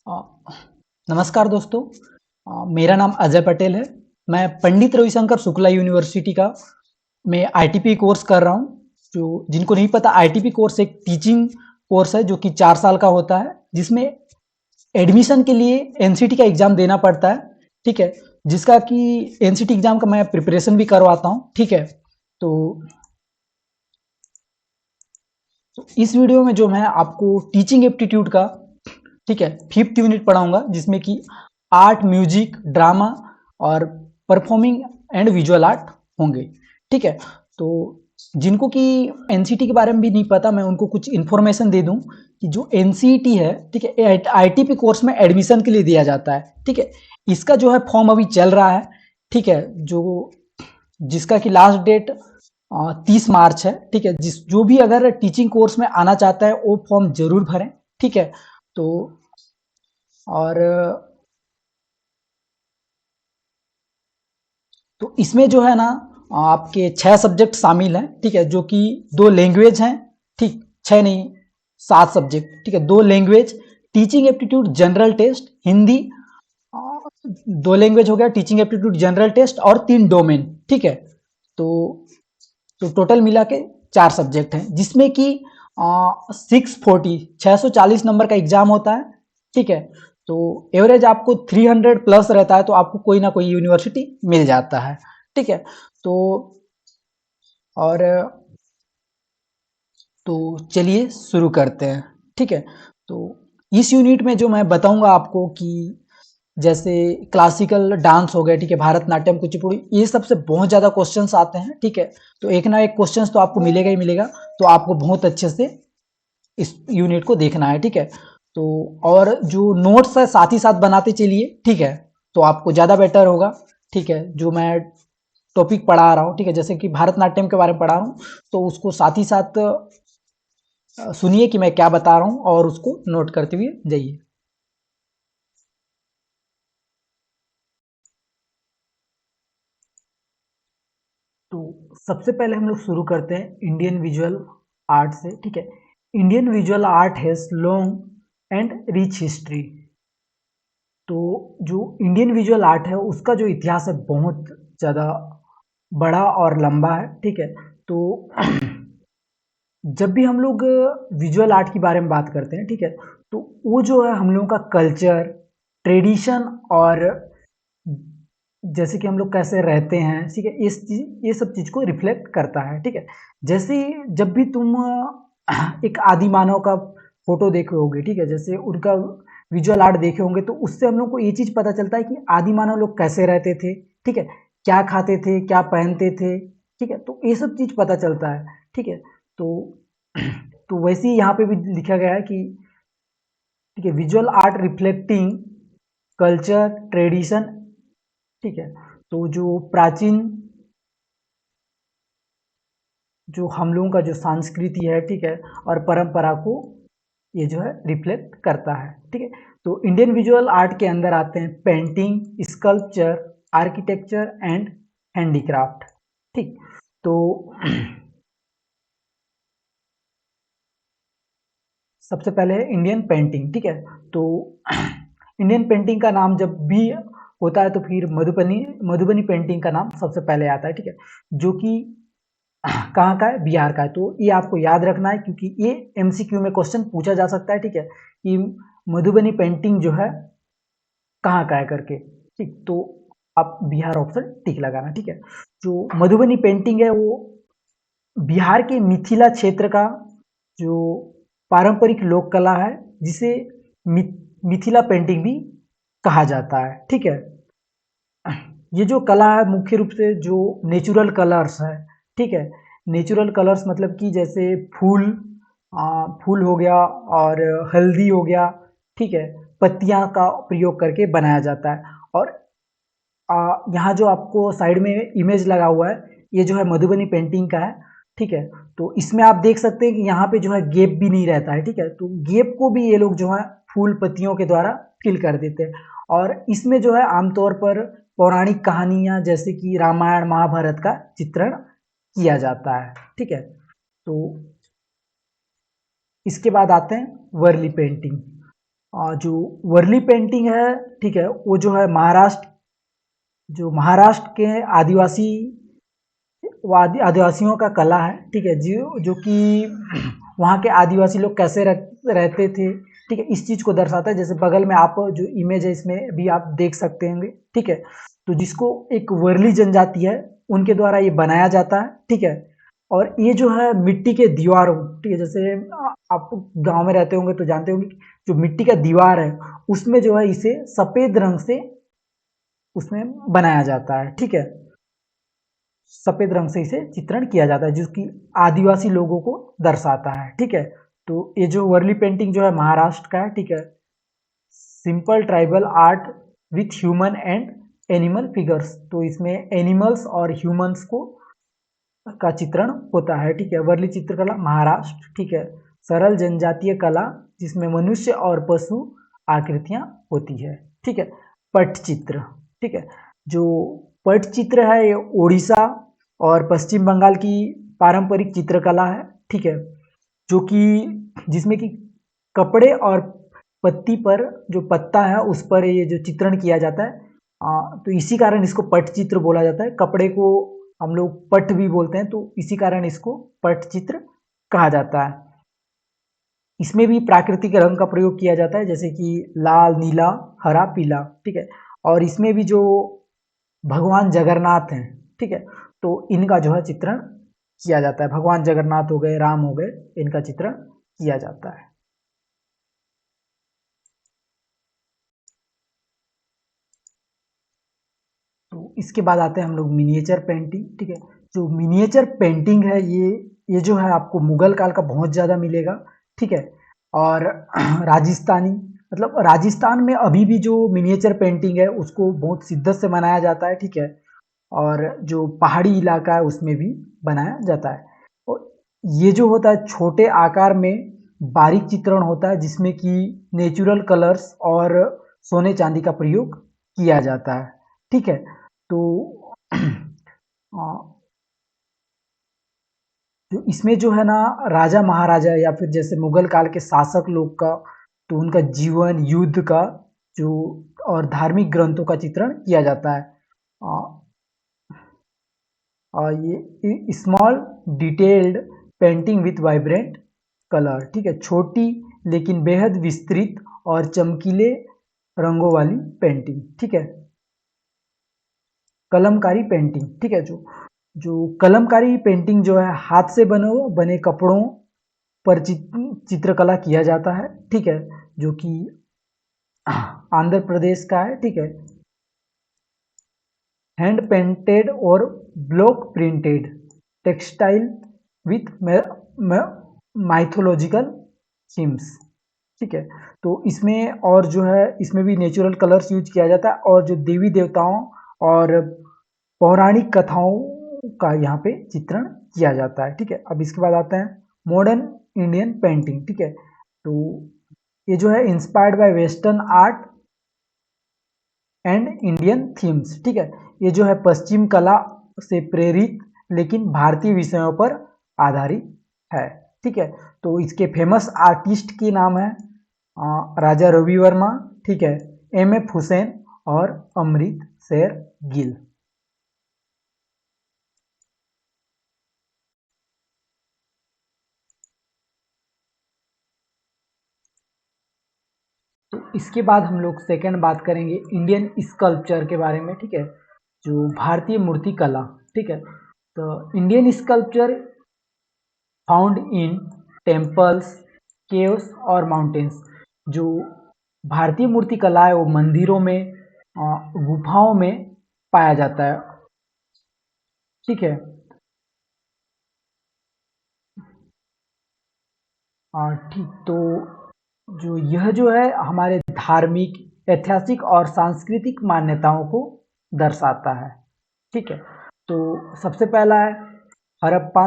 अ, नमस्कार दोस्तों। मेरा नाम अजय पटेल है। मैं पंडित रविशंकर शुक्ला यूनिवर्सिटी का मैं आईटीपी कोर्स कर रहा हूँ। जो जिनको नहीं पता, आईटीपी कोर्स एक टीचिंग कोर्स है जो कि 4 साल का होता है, जिसमें एडमिशन के लिए एनसीटी का एग्ज़ाम देना पड़ता है, ठीक है? जिसका कि एनसीटी एग्ज़ाम का मैं प्रिपरेशन भी करवाता हूँ, ठीक है? तो इस वीडियो में जो मैं आपको टीचिंग एप्टीट्यूड का, ठीक है, 5th यूनिट पढ़ाऊंगा, जिसमें कि आर्ट, म्यूजिक, ड्रामा और परफॉर्मिंग एंड विजुअल आर्ट होंगे, ठीक है? तो जिनको कि एनसीटी के बारे में भी नहीं पता, मैं उनको कुछ इन्फॉर्मेशन दे दूं कि जो एनसीटी है, ठीक है, आईटीपी कोर्स में एडमिशन के लिए दिया जाता है, ठीक है? इसका जो है फॉर्म अभी चल रहा है, ठीक है? जो जिसका कि लास्ट डेट 30 मार्च है, ठीक है? जो भी अगर टीचिंग कोर्स में आना चाहता है वो फॉर्म जरूर भरें, ठीक है? तो और तो इसमें जो है ना, आपके 6 सब्जेक्ट शामिल हैं, ठीक है? जो कि 2 लैंग्वेज हैं, ठीक? 6 नहीं, 7 सब्जेक्ट, ठीक है? 2 language, teaching aptitude general test Hindi, 2 language हो गया, टीचिंग एप्टीट्यूड जनरल टेस्ट और 3 डोमेन, ठीक है? तो टोटल मिला के 4 सब्जेक्ट हैं, जिसमें कि 640 नंबर का एग्जाम होता है, ठीक है? तो एवरेज आपको 300 प्लस रहता है, तो आपको कोई ना कोई यूनिवर्सिटी मिल जाता है, ठीक है? तो और तो चलिए शुरू करते हैं, ठीक है? तो इस यूनिट में जो मैं बताऊंगा आपको कि जैसे क्लासिकल डांस हो गए, ठीक है, भारतनाट्यम, कुचिपुड़ी, ये सबसे बहुत ज़्यादा क्वेश्चंस आते हैं, ठीक है? तो एक ना एक क्वेश्चंस तो आपको मिलेगा ही मिलेगा, तो आपको बहुत अच्छे से इस यूनिट को देखना है, ठीक है? तो और जो नोट्स है साथ ही साथ बनाते चलिए, ठीक है? तो आपको ज़्यादा बेटर होगा, ठीक है? जो मैं टॉपिक पढ़ा रहा हूँ, ठीक है, जैसे कि भारतनाट्यम के बारे में पढ़ा रहा हूँ, तो उसको साथ ही साथ सुनिए कि मैं क्या बता रहा हूँ और उसको नोट करते हुए जाइए। तो सबसे पहले हम लोग शुरू करते हैं इंडियन विजुअल आर्ट से, ठीक है? Indian visual art has long and rich history. तो जो इंडियन विजुअल आर्ट है उसका जो इतिहास है बहुत ज़्यादा बड़ा और लंबा है, ठीक है? तो जब भी हम लोग विजुअल आर्ट के बारे में बात करते हैं, ठीक है, तो वो जो है हम लोगों का कल्चर, ट्रेडिशन और जैसे कि हम लोग कैसे रहते हैं, ठीक है, ये सब चीज़ को रिफ्लेक्ट करता है, ठीक है? जैसे जब भी तुम एक आदि मानव का फोटो देखे होगे, ठीक है, जैसे उनका विजुअल आर्ट देखे होंगे, तो उससे हम लोग को ये चीज़ पता चलता है कि आदि मानव लोग कैसे रहते थे, ठीक है, क्या खाते थे, क्या पहनते थे, ठीक है? तो ये सब चीज़ पता चलता है, ठीक है? तो तो वैसे ही यहाँ पे भी लिखा गया है कि ठीक है, visual art reflecting culture, tradition, ठीक है? तो जो प्राचीन, जो हम लोगों का जो संस्कृति है, ठीक है, और परंपरा को ये जो है रिफ्लेक्ट करता है, ठीक है? तो इंडियन विजुअल आर्ट के अंदर आते हैं painting, sculpture, architecture and handicraft, ठीक? तो सबसे पहले है इंडियन पेंटिंग, ठीक है? तो इंडियन पेंटिंग का नाम जब भी होता है तो फिर मधुबनी मधुबनी पेंटिंग का नाम सबसे पहले आता है, ठीक है? जो कि कहाँ का है? बिहार का है। तो ये आपको याद रखना है क्योंकि ये एमसीक्यू में क्वेश्चन पूछा जा सकता है, ठीक है? कि मधुबनी पेंटिंग जो है कहाँ का है करके, ठीक? तो आप बिहार ऑप्शन टिक लगाना, ठीक है? जो मधुबनी पेंटिंग है वो बिहार के मिथिला क्षेत्र का जो पारंपरिक लोक कला है, जिसे मिथिला पेंटिंग भी कहा जाता है, ठीक है? ये जो कला है मुख्य रूप से जो नेचुरल कलर्स है, ठीक है? नेचुरल कलर्स मतलब कि जैसे फूल हो गया और हल्दी हो गया, ठीक है? पत्तियां का प्रयोग करके बनाया जाता है। और यहाँ जो आपको साइड में इमेज लगा हुआ है, ये जो है मधुबनी पेंटिंग का है, ठीक है? तो इसमें आप देख सकते हैं कि यहाँ पे जो है गैप भी नहीं रहता है, ठीक है? तो गैप को भी ये लोग जो है फूल पत्तियों के द्वारा फिल कर देते हैं। और इसमें जो है आमतौर पर पौराणिक कहानियाँ जैसे कि रामायण महाभारत का चित्रण किया जाता है, ठीक है? तो इसके बाद आते हैं वर्ली पेंटिंग। जो वर्ली पेंटिंग है, ठीक है, वो जो है महाराष्ट्र के आदिवासियों का कला है, ठीक है, जो जो कि वहाँ के आदिवासी लोग कैसे रहते थे, ठीक है, इस चीज को दर्शाता है। जैसे बगल में आप जो इमेज है इसमें भी आप देख सकते होंगे, ठीक है, तो जिसको एक वर्ली जनजाति है उनके द्वारा ये बनाया जाता है, ठीक है। और ये जो है मिट्टी के दीवारों, ठीक है, जैसे आप गांव में रहते होंगे तो जानते होंगे कि जो मिट्टी का दीवार है उसमें जो है इसे सफेद रंग से उसमें बनाया जाता है, ठीक है, सफेद रंग से इसे चित्रण किया जाता है, जिसकी आदिवासी लोगों को दर्शाता है, ठीक है। तो ये जो वर्ली पेंटिंग जो है महाराष्ट्र का है, ठीक है, simple tribal art with human and animal figures, तो इसमें एनिमल्स और ह्यूमंस को का चित्रण होता है, ठीक है। वर्ली चित्रकला महाराष्ट्र, ठीक है, सरल जनजातीय कला जिसमें मनुष्य और पशु आकृतियां होती है, ठीक है। पटचित्र, ठीक है, जो पटचित्र है ये ओडिशा और पश्चिम बंगाल की पारंपरिक चित्रकला है, ठीक है, जो कि जिसमें कि कपड़े और पत्ती पर जो पत्ता है उस पर ये जो चित्रण किया जाता है, तो इसी कारण इसको पटचित्र बोला जाता है। कपड़े को हम लोग पट भी बोलते हैं, तो इसी कारण इसको पटचित्र कहा जाता है। इसमें भी प्राकृतिक रंग का प्रयोग किया जाता है, जैसे कि लाल, नीला, हरा, पीला, ठीक है। और इसमें भी जो भगवान जगन्नाथ हैं, ठीक है, तो इनका जो है चित्रण किया जाता है। भगवान जगन्नाथ हो गए, राम हो गए, इनका चित्रण किया जाता है। तो इसके बाद आते हैं हम लोग मिनिएचर पेंटिंग, ठीक है। जो मिनिएचर पेंटिंग है ये जो है आपको मुगल काल का बहुत ज़्यादा मिलेगा, ठीक है। और राजस्थानी, मतलब राजस्थान में अभी भी जो मिनिएचर पेंटिंग है उसको बहुत शिद्दत से मनाया जाता है, ठीक है। और जो पहाड़ी इलाका है उसमें भी बनाया जाता है। और ये जो होता है छोटे आकार में बारीक चित्रण होता है, जिसमें कि नेचुरल कलर्स और सोने चांदी का प्रयोग किया जाता है, ठीक है। तो तो इसमें जो है ना राजा महाराजा या फिर जैसे मुगल काल के शासक लोग का, तो उनका जीवन, युद्ध का जो और धार्मिक ग्रंथों का चित्रण किया जाता है। ये small detailed painting with vibrant colour, ठीक है, छोटी लेकिन बेहद विस्तृत और चमकीले रंगों वाली पेंटिंग, ठीक है। कलमकारी पेंटिंग, ठीक है, जो जो कलमकारी पेंटिंग जो है हाथ से बने कपड़ों पर चित्रकला किया जाता है, ठीक है, जो कि आंध्र प्रदेश का है, ठीक है। हैंड पेंटेड और block printed textile with mythological themes, ठीक है। तो इसमें और जो है इसमें भी नेचुरल कलर्स यूज किया जाता है, और जो देवी देवताओं और पौराणिक कथाओं का यहाँ पे चित्रण किया जाता है, ठीक है। अब इसके बाद आते हैं मॉडर्न इंडियन पेंटिंग, ठीक है। तो ये जो है inspired by western art and Indian themes, ठीक है। ये जो है पश्चिम कला से प्रेरित लेकिन भारतीय विषयों पर आधारित है, ठीक है। तो इसके फेमस आर्टिस्ट के नाम है राजा रवि वर्मा, ठीक है, एम.एफ. हुसैन और अमृत शेर गिल। तो इसके बाद हम लोग सेकंड बात करेंगे इंडियन स्कल्पचर के बारे में, ठीक है, जो भारतीय मूर्ति कला, ठीक है। तो Indian sculpture found in temples, caves और माउंटेन्स, जो भारतीय मूर्ति कला है वो मंदिरों में, गुफाओं में पाया जाता है, ठीक है। ठीक, तो जो यह जो है हमारे धार्मिक, ऐतिहासिक और सांस्कृतिक मान्यताओं को दर्शाता है, ठीक है। तो सबसे पहला है हड़प्पा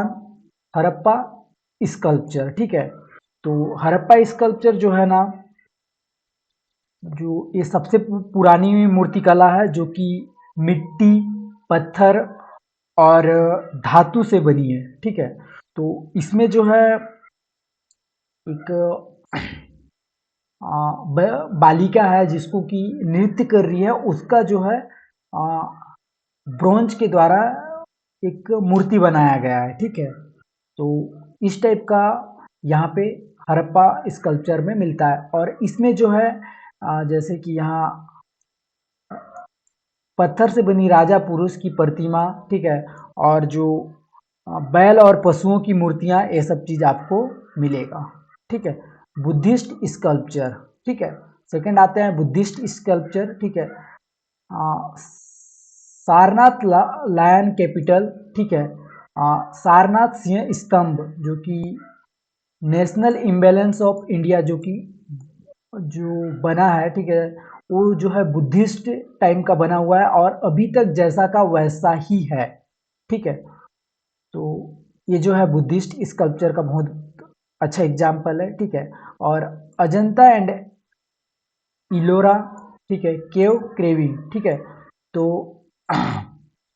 हड़प्पा स्कल्पचर, ठीक है। तो हड़प्पा स्कल्पचर जो है ना, जो ये सबसे पुरानी मूर्तिकला है जो कि मिट्टी, पत्थर और धातु से बनी है, ठीक है। तो इसमें जो है एक बालिका है जिसको कि नृत्य कर रही है, उसका जो है ब्रोंज के द्वारा एक मूर्ति बनाया गया है, ठीक है। तो इस टाइप का यहाँ पे हड़प्पा स्कल्पचर में मिलता है। और इसमें जो है जैसे कि यहाँ पत्थर से बनी राजा पुरुष की प्रतिमा, ठीक है, और जो बैल और पशुओं की मूर्तियां, ये सब चीज आपको मिलेगा, ठीक है। बुद्धिस्ट स्कल्पचर, ठीक है। सेकंड आते हैं बुद्धिस्ट स्कल्पचर, ठीक है। सारनाथ लायन कैपिटल, ठीक है। सारनाथ सिंह स्तंभ जो कि नेशनल इम्बेलेंस ऑफ इंडिया जो बना है, ठीक है, वो जो है बुद्धिस्ट टाइम का बना हुआ है और अभी तक जैसा का वैसा ही है, ठीक है। तो ये जो है बुद्धिस्ट स्कल्पचर का बहुत अच्छा एग्जाम्पल है, ठीक है। और अजंता एंड इलोरा, ठीक है, केव क्रेविंग, ठीक है। तो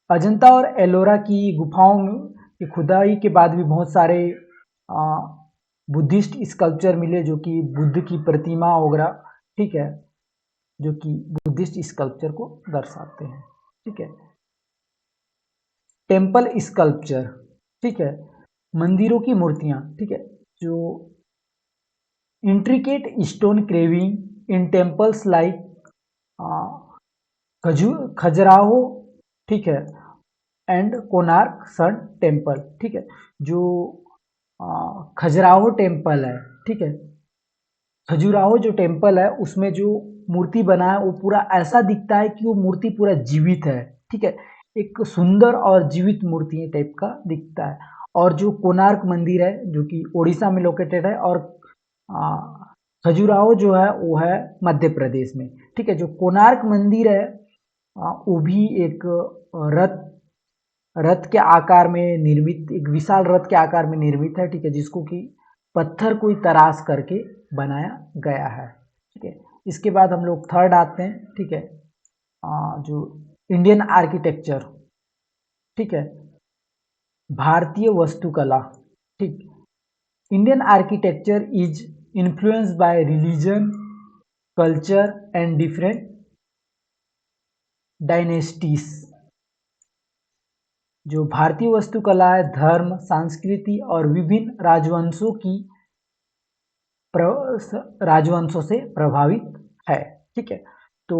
अजंता और एलोरा की गुफाओं की खुदाई के बाद भी बहुत सारे बुद्धिस्ट स्कल्पचर मिले जो कि बुद्ध की प्रतिमा वगैरह, ठीक है, जो कि बुद्धिस्ट स्कल्पचर को दर्शाते हैं, ठीक है। टेम्पल स्कल्पचर, ठीक है, मंदिरों की मूर्तियां, ठीक है, जो intricate stone craving in temples like Khajuraho, ठीक है, एंड कोणार्क सन टेम्पल, ठीक है। जो खजुराहो टेम्पल है, ठीक है, खजुराहो जो टेम्पल है उसमें जो मूर्ति बना है वो पूरा ऐसा दिखता है कि वो मूर्ति पूरा जीवित है, ठीक है, एक सुंदर और जीवित मूर्ति टाइप का दिखता है। और जो कोणार्क मंदिर है जो कि उड़ीसा में लोकेटेड है, और खजुराहो जो है वो है मध्य प्रदेश में, ठीक है। जो कोणार्क मंदिर है वो भी एक रथ रथ के आकार में निर्मित, एक विशाल रथ के आकार में निर्मित है, ठीक है, जिसको कि पत्थर को ही तराश करके बनाया गया है, ठीक है। इसके बाद हम लोग थर्ड आते हैं, ठीक है, जो इंडियन आर्किटेक्चर, ठीक है, भारतीय वास्तुकला, ठीक। Indian architecture is influenced by religion, culture and different dynasties. जो भारतीय वास्तुकला है धर्म, संस्कृति और विभिन्न राजवंशों से प्रभावित है, ठीक है। तो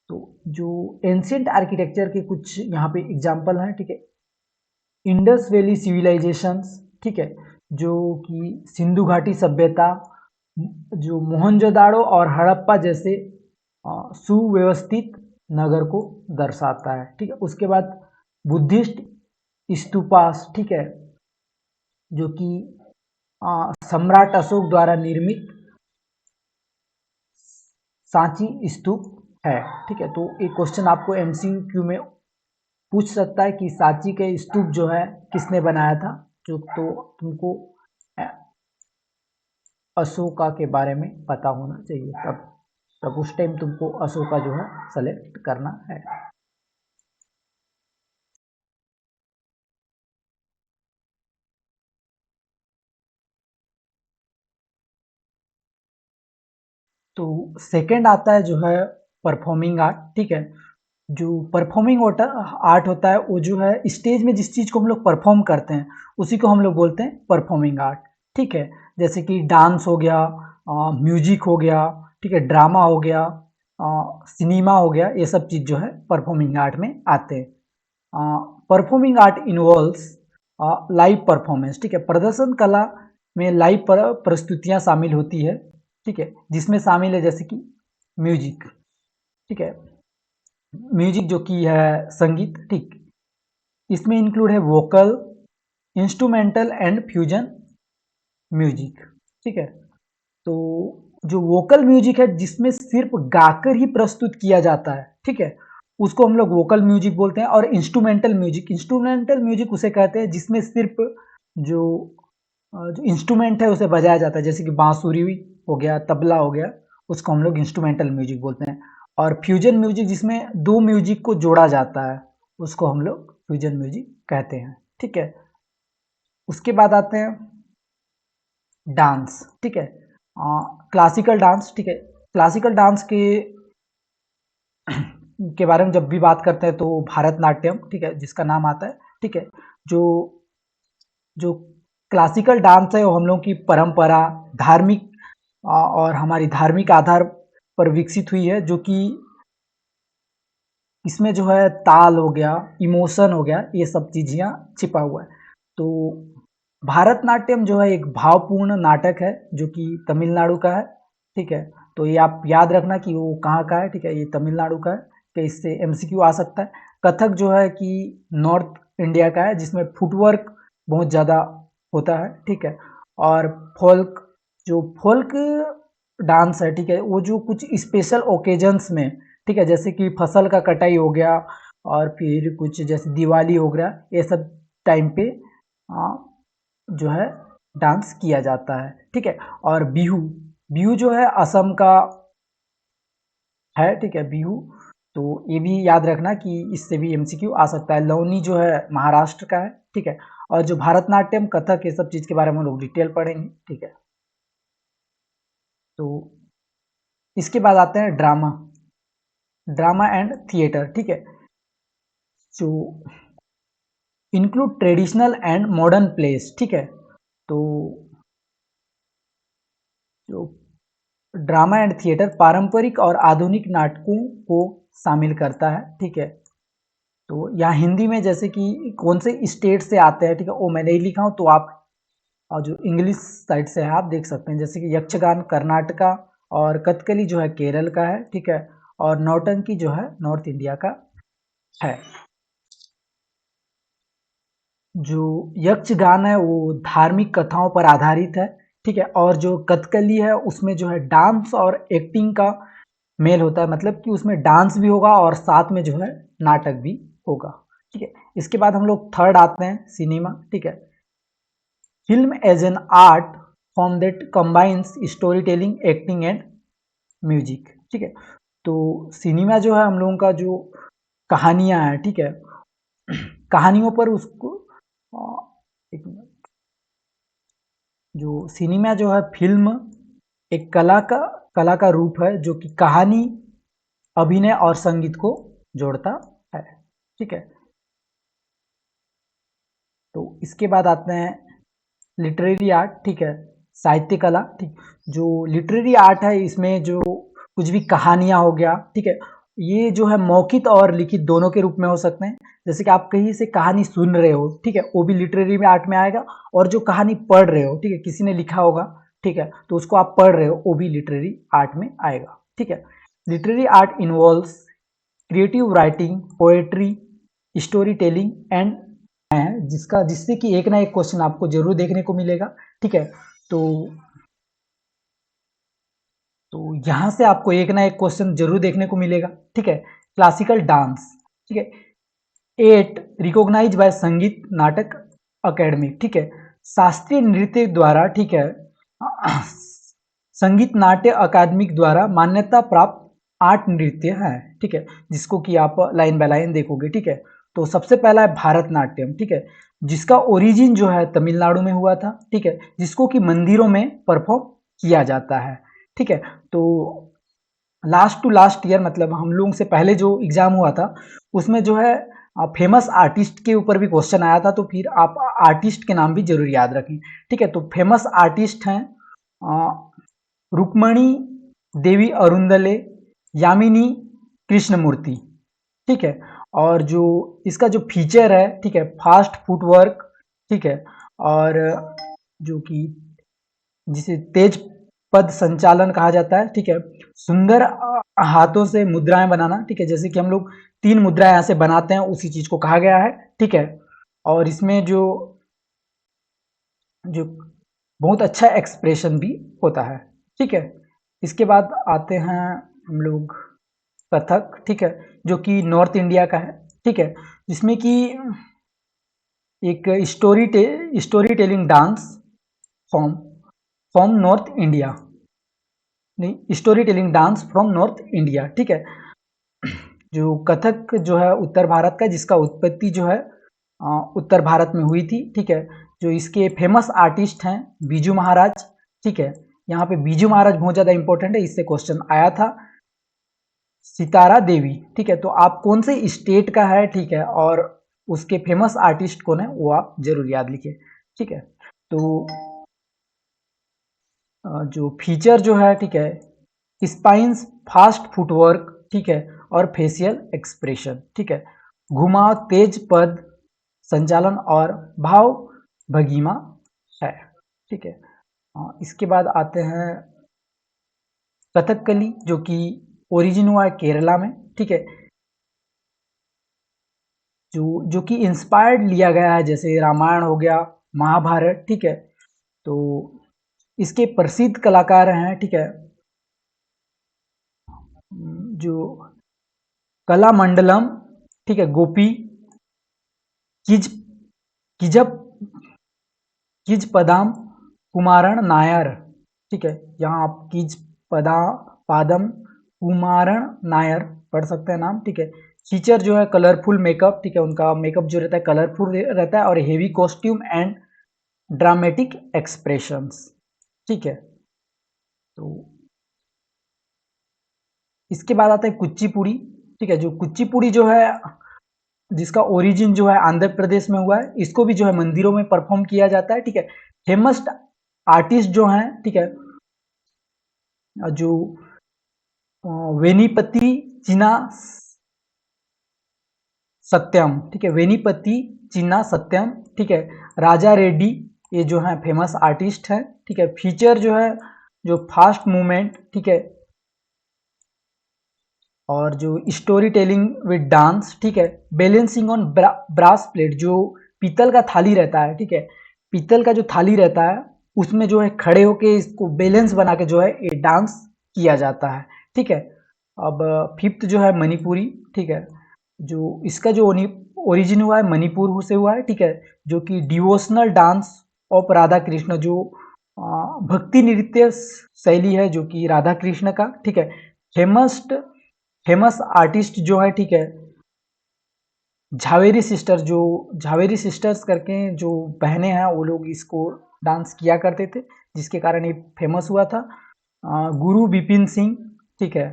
तो जो एंशियंट आर्किटेक्चर के कुछ यहाँ पे एग्जाम्पल हैं, ठीक है। इंडस वैली सिविलाइजेशंस, ठीक है, जो कि सिंधु घाटी सभ्यता, जो मोहनजोदाड़ो और हड़प्पा जैसे सुव्यवस्थित नगर को दर्शाता है, ठीक है। उसके बाद बुद्धिस्ट स्तूपास, ठीक है, जो कि सम्राट अशोक द्वारा निर्मित सांची स्तूप है, ठीक है। तो एक क्वेश्चन आपको एमसीक्यू में पूछ सकता है कि सांची के स्तूप जो है किसने बनाया था, जो तो तुमको अशोका के बारे में पता होना चाहिए, तब उस टाइम तुमको अशोका जो है सेलेक्ट करना है। तो सेकंड आता है जो है परफॉर्मिंग आर्ट, ठीक है। जो परफॉर्मिंग आर्ट होता है वो जो है स्टेज में जिस चीज को हम लोग परफॉर्म करते हैं उसी को हम लोग बोलते हैं परफॉर्मिंग आर्ट, ठीक है। जैसे कि डांस हो गया, म्यूजिक हो गया, ठीक है, ड्रामा हो गया, सिनेमा हो गया, ये सब चीज जो है परफॉर्मिंग आर्ट में आते हैं। Performing art involves live performance, ठीक है। प्रदर्शन कला में लाइव प्रस्तुतियां शामिल होती है, ठीक है, जिसमें शामिल है जैसे कि म्यूजिक, ठीक है, म्यूजिक जो कि है संगीत, ठीक। इसमें इंक्लूड है vocal, instrumental and fusion music, ठीक है। तो जो वोकल म्यूजिक है जिसमें सिर्फ गाकर ही प्रस्तुत किया जाता है, ठीक है, उसको हम लोग वोकल म्यूजिक बोलते हैं। और इंस्ट्रूमेंटल म्यूजिक उसे कहते हैं जिसमें सिर्फ जो जो इंस्ट्रूमेंट है उसे बजाया जाता है, जैसे कि बांसुरी हो गया, तबला हो गया, उसको हम लोग इंस्ट्रूमेंटल म्यूजिक बोलते हैं। और फ्यूजन म्यूजिक जिसमें दो म्यूजिक को जोड़ा जाता है उसको हम लोग फ्यूजन म्यूजिक कहते हैं, ठीक है। उसके बाद आते हैं डांस, ठीक है। क्लासिकल डांस, ठीक है। क्लासिकल डांस के बारे में जब भी बात करते हैं तो भारतनाट्यम, ठीक है, जिसका नाम आता है, ठीक है। जो जो क्लासिकल डांस है वो हम लोग की परंपरा, धार्मिक और हमारी धार्मिक आधार पर विकसित हुई है, जो कि इसमें जो है ताल हो गया, इमोशन हो गया, ये सब चीज़ियाँ छिपा हुआ है। तो भारतनाट्यम जो है एक भावपूर्ण नाटक है जो कि तमिलनाडु का है, ठीक है। तो ये आप याद रखना कि वो कहाँ का है, ठीक है, ये तमिलनाडु का है, कि इससे एमसीक्यू आ सकता है। कथक जो है कि नॉर्थ इंडिया का है, जिसमें फुटवर्क बहुत ज़्यादा होता है, ठीक है। और फोल्क, जो फोल्क डांस है, ठीक है, वो जो कुछ स्पेशल ओकेजन्स में, ठीक है, जैसे कि फसल का कटाई हो गया और फिर कुछ जैसे दिवाली हो गया, ये सब टाइम पे जो है डांस किया जाता है, ठीक है। और बिहू, बिहू जो है असम का है, ठीक है, बिहू। तो ये भी याद रखना कि इससे भी एमसीक्यू आ सकता है। लौनी जो है महाराष्ट्र का है, ठीक है। और जो भारतनाट्यम, कथक, ये सब चीज़ के बारे में हम लोग डिटेल पढ़ेंगे, ठीक है। तो इसके बाद आते हैं ड्रामा, ड्रामा एंड थिएटर, ठीक है, जो include traditional and modern place, ठीक है। तो जो ड्रामा एंड थिएटर पारंपरिक और आधुनिक नाटकों को शामिल करता है, ठीक है। तो यहाँ हिंदी में जैसे कि कौन से स्टेट से आते हैं, ठीक है, वो मैं नहीं लिखा हूँ, तो आप और जो इंग्लिश साइड से है आप देख सकते हैं, जैसे कि यक्षगान कर्नाटका और कथकली जो है केरल का है, ठीक है। और नौटंकी जो है नॉर्थ इंडिया का है। जो यक्षगान है वो धार्मिक कथाओं पर आधारित है, ठीक है। और जो कथकली है उसमें जो है डांस और एक्टिंग का मेल होता है, मतलब कि उसमें डांस भी होगा और साथ में जो है नाटक भी होगा, ठीक है। इसके बाद हम लोग थर्ड आते हैं सिनेमा, ठीक है। Film as an art form that combines storytelling, acting and music, ठीक है। तो सिनेमा जो है हम लोगों का जो कहानियां हैं, ठीक है, कहानियों पर उसको एक मिनट, जो सिनेमा जो है फिल्म एक कला का रूप है जो कि कहानी, अभिनय और संगीत को जोड़ता है, ठीक है। तो इसके बाद आते हैं लिटरेरी आर्ट, ठीक है, साहित्य कला, ठीक। जो लिटरेरी आर्ट है इसमें जो कुछ भी कहानियां हो गया, ठीक है, ये जो है मौखिक और लिखित दोनों के रूप में हो सकते हैं। जैसे कि आप कहीं से कहानी सुन रहे हो, ठीक है, वो भी लिटरेरी में आर्ट में आएगा। और जो कहानी पढ़ रहे हो, ठीक है, किसी ने लिखा होगा, ठीक है, तो उसको आप पढ़ रहे हो, वो भी लिटरेरी आर्ट में आएगा, ठीक है। Literary art involves creative writing, poetry, story telling and है, जिसका जिससे कि एक ना एक क्वेश्चन आपको जरूर देखने को मिलेगा, ठीक है। तो तो यहाँ से आपको एक ना एक क्वेश्चन जरूर देखने को मिलेगा, ठीक है। क्लासिकल डांस, ठीक है, एट रिकॉग्नाइज बाय संगीत नाटक अकेडमी, ठीक है, शास्त्रीय नृत्य द्वारा, ठीक है, संगीत नाट्य अकादमिक द्वारा मान्यता प्राप्त आर्ट नृत्य है, ठीक है, जिसको कि आप लाइन बाय लाइन देखोगे, ठीक है। तो सबसे पहला है भारतनाट्यम, ठीक है, जिसका ओरिजिन जो है तमिलनाडु में हुआ था, ठीक है, जिसको कि मंदिरों में परफॉर्म किया जाता है, ठीक है। तो लास्ट टू लास्ट ईयर, मतलब हम लोगों से पहले जो एग्जाम हुआ था उसमें जो है फेमस आर्टिस्ट के ऊपर भी क्वेश्चन आया था, तो फिर आप आर्टिस्ट के नाम भी जरूर याद रखें, ठीक है। तो फेमस आर्टिस्ट हैं रुक्मणी देवी अरुंदले, यामिनी कृष्णमूर्ति, ठीक है। और जो इसका जो फीचर है, ठीक है, फास्ट फुटवर्क, ठीक है, और जो कि जिसे तेज पद संचालन कहा जाता है, ठीक है, सुंदर हाथों से मुद्राएं बनाना, ठीक है, जैसे कि हम लोग तीन मुद्राएं ऐसे बनाते हैं, उसी चीज को कहा गया है, ठीक है। और इसमें जो जो बहुत अच्छा एक्सप्रेशन भी होता है, ठीक है। इसके बाद आते हैं हम लोग कथक, ठीक है, जो कि नॉर्थ इंडिया का है, ठीक है, जिसमें कि एक story telling dance form from north India, नहीं, story telling dance from north India, ठीक है। जो कथक जो है उत्तर भारत का, जिसका उत्पत्ति जो है उत्तर भारत में हुई थी, ठीक है। जो इसके फेमस आर्टिस्ट हैं बीजू महाराज, ठीक है, यहाँ पे बीजू महाराज बहुत ज्यादा इंपॉर्टेंट है, इससे क्वेश्चन आया था। सितारा देवी, ठीक है, तो आप कौन से स्टेट का है, ठीक है, और उसके फेमस आर्टिस्ट कौन है वो आप जरूर याद लिखिए, ठीक है। तो जो फीचर जो है, ठीक है, स्पाइंस, फास्ट फुटवर्क, ठीक है, और फेशियल एक्सप्रेशन, ठीक है, घुमाव, तेज पद संचालन और भाव भंगिमा है, ठीक है। इसके बाद आते हैं कथकली, जो कि ओरिजिन हुआ है केरला में, ठीक है, जो कि इंस्पायर्ड लिया गया है, जैसे रामायण हो गया, महाभारत, ठीक है। तो इसके प्रसिद्ध कलाकार हैं, ठीक है, जो कलामंडलम, ठीक है, गोपी, किज किजप किज पदाम, कुमारण नायर, ठीक है, यहाँ आप किज पादम कुमारण नायर पढ़ सकते हैं नाम, ठीक है। फीचर जो है कलरफुल मेकअप, ठीक है, उनका मेकअप जो रहता है कलरफुल रहता है, और heavy costume and dramatic expressions, ठीक है। तो इसके बाद आता है कुचिपुड़ी, ठीक है, जो कुचिपुड़ी जो है, जिसका ओरिजिन जो है आंध्र प्रदेश में हुआ है, इसको भी जो है मंदिरों में परफॉर्म किया जाता है, ठीक है। फेमस आर्टिस्ट जो हैं, ठीक है, जो वेनिपति चिना सत्यम, ठीक है, वेनिपति चिन्ना सत्यम, ठीक है, राजा रेड्डी, ये जो है फेमस आर्टिस्ट है, ठीक है। फीचर जो है जो फास्ट मूवमेंट, ठीक है, और जो स्टोरी टेलिंग विद डांस, ठीक है, बैलेंसिंग ऑन ब्रास प्लेट, जो पीतल का थाली रहता है, ठीक है, पीतल का जो थाली रहता है उसमें जो है खड़े होके इसको बैलेंस बना के जो है ये डांस किया जाता है, ठीक है। अब फिफ्थ जो है मणिपुरी, ठीक है, जो इसका जो ओरिजिन हुआ है मणिपुर से हुआ है, ठीक है, जो कि devotional dance of Radha Krishna, जो भक्ति नृत्य शैली है जो कि राधा कृष्ण का, ठीक है। फेमस आर्टिस्ट जो है, ठीक है, झावेरी सिस्टर, जो झावेरी सिस्टर्स करके जो बहनें हैं वो लोग इसको डांस किया करते थे, जिसके कारण ये फेमस हुआ था। गुरु बिपिन सिंह, ठीक है,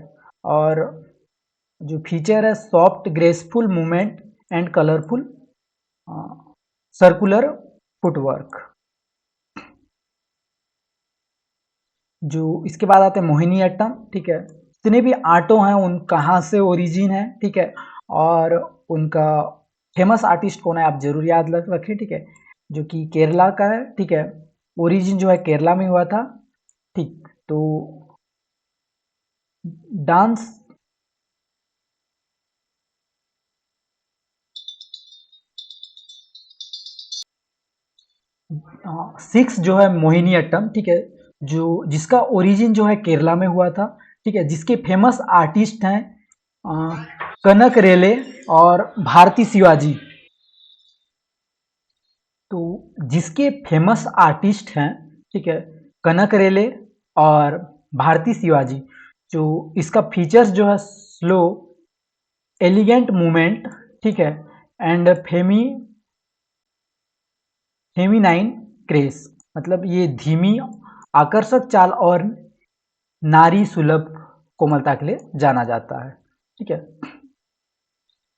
और जो फीचर है soft graceful movement and colourful circular footwork. जो इसके बाद आते हैं मोहिनीअट्टम, ठीक है, जितने भी आर्टो हैं उन कहाँ से ओरिजिन है, ठीक है, और उनका फेमस आर्टिस्ट कौन है आप जरूर याद रखें, ठीक है, जो कि केरला का है, ठीक है, ओरिजिन जो है केरला में हुआ था, ठीक। तो डांस सिक्स जो है मोहिनीअट्टम, ठीक है, जो जिसका ओरिजिन जो है केरला में हुआ था, ठीक है, जिसके फेमस आर्टिस्ट हैं कनक रेले और भारती शिवाजी। तो जिसके फेमस आर्टिस्ट हैं, ठीक है, कनक रेले और भारती शिवाजी, जो इसका फीचर्स जो है स्लो एलिगेंट मूवमेंट, ठीक है, एंड फेमिनाइन क्रेस, मतलब ये धीमी आकर्षक चाल और नारी सुलभ कोमलता के लिए जाना जाता है, ठीक है।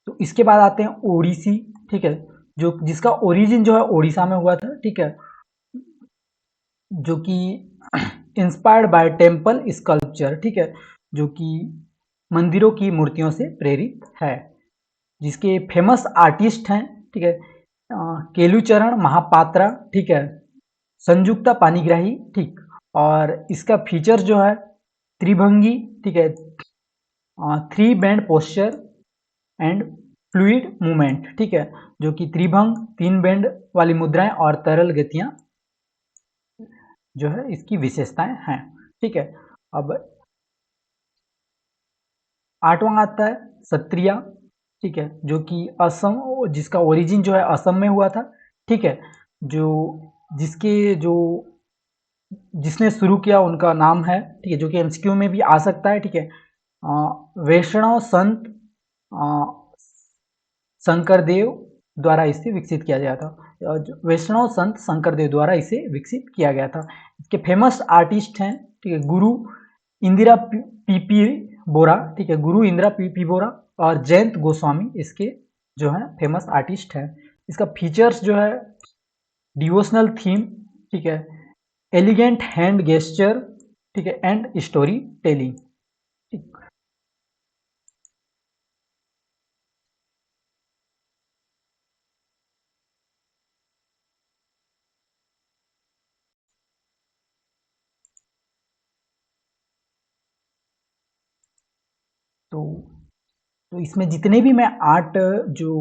तो इसके बाद आते हैं ओडिसी, ठीक है, जो जिसका ओरिजिन जो है ओडिशा में हुआ था, ठीक है, जो कि इंस्पायर्ड बाय टेम्पल स्कल्पचर, ठीक है, जो कि मंदिरों की मूर्तियों से प्रेरित है, जिसके फेमस आर्टिस्ट हैं, ठीक है, केलुचरण महापात्रा, ठीक है, संयुक्ता पानिग्राही, ठीक, और इसका फीचर जो है त्रिभंगी, ठीक है, three band posture and fluid movement, ठीक है, जो कि त्रिभंग तीन बैंड वाली मुद्राएं और तरल गतियां जो है इसकी विशेषताएं हैं, ठीक है। अब आठवां आता है सत्रिया, ठीक है, जो कि असम, जिसका ओरिजिन जो है असम में हुआ था, ठीक है, जो जिसके जो जिसने शुरू किया उनका नाम है, ठीक है, जो कि एमसीक्यू में भी आ सकता है, ठीक है, वैष्णव संत शंकरदेव द्वारा इसे विकसित किया गया था। वैष्णव संत शंकरदेव द्वारा इसे विकसित किया गया था। इसके फेमस आर्टिस्ट हैं, ठीक है, गुरु इंदिरा पी बोरा, ठीक है, गुरु इंदिरा पी बोरा और जयंत गोस्वामी इसके जो है फेमस आर्टिस्ट हैं। इसका फीचर्स जो है डिवोशनल थीम, ठीक है, एलिगेंट हैंड गेस्चर, ठीक है, एंड स्टोरी टेलिंग। तो इसमें जितने भी मैं आर्ट जो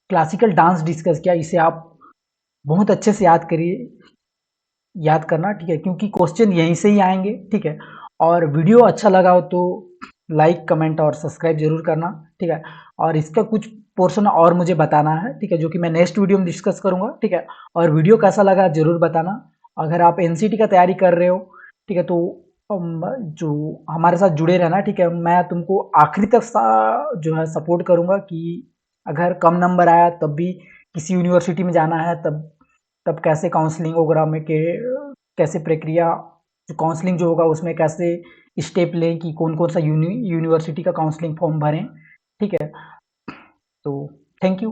क्लासिकल डांस डिस्कस किया, इसे आप बहुत अच्छे से याद करिए, याद करना, ठीक है, क्योंकि क्वेश्चन यहीं से ही आएंगे, ठीक है। और वीडियो अच्छा लगा हो तो लाइक कमेंट और सब्सक्राइब जरूर करना, ठीक है। और इसका कुछ पोर्शन और मुझे बताना है, ठीक है, जो कि मैं नेक्स्ट वीडियो में डिस्कस करूंगा, ठीक है। और वीडियो कैसा लगा जरूर बताना। अगर आप एनसीटी का तैयारी कर रहे हो, ठीक है, तो जो हमारे साथ जुड़े रहना, ठीक है। मैं तुमको आखिरी तक जो है सपोर्ट करूंगा कि अगर कम नंबर आया तब भी किसी यूनिवर्सिटी में जाना है, तब तब कैसे काउंसलिंग वगैरह में के कैसे प्रक्रिया, जो काउंसलिंग जो होगा उसमें कैसे स्टेप लें कि कौन कौन सा यूनिवर्सिटी का काउंसलिंग फॉर्म भरें, ठीक है। तो थैंक यू।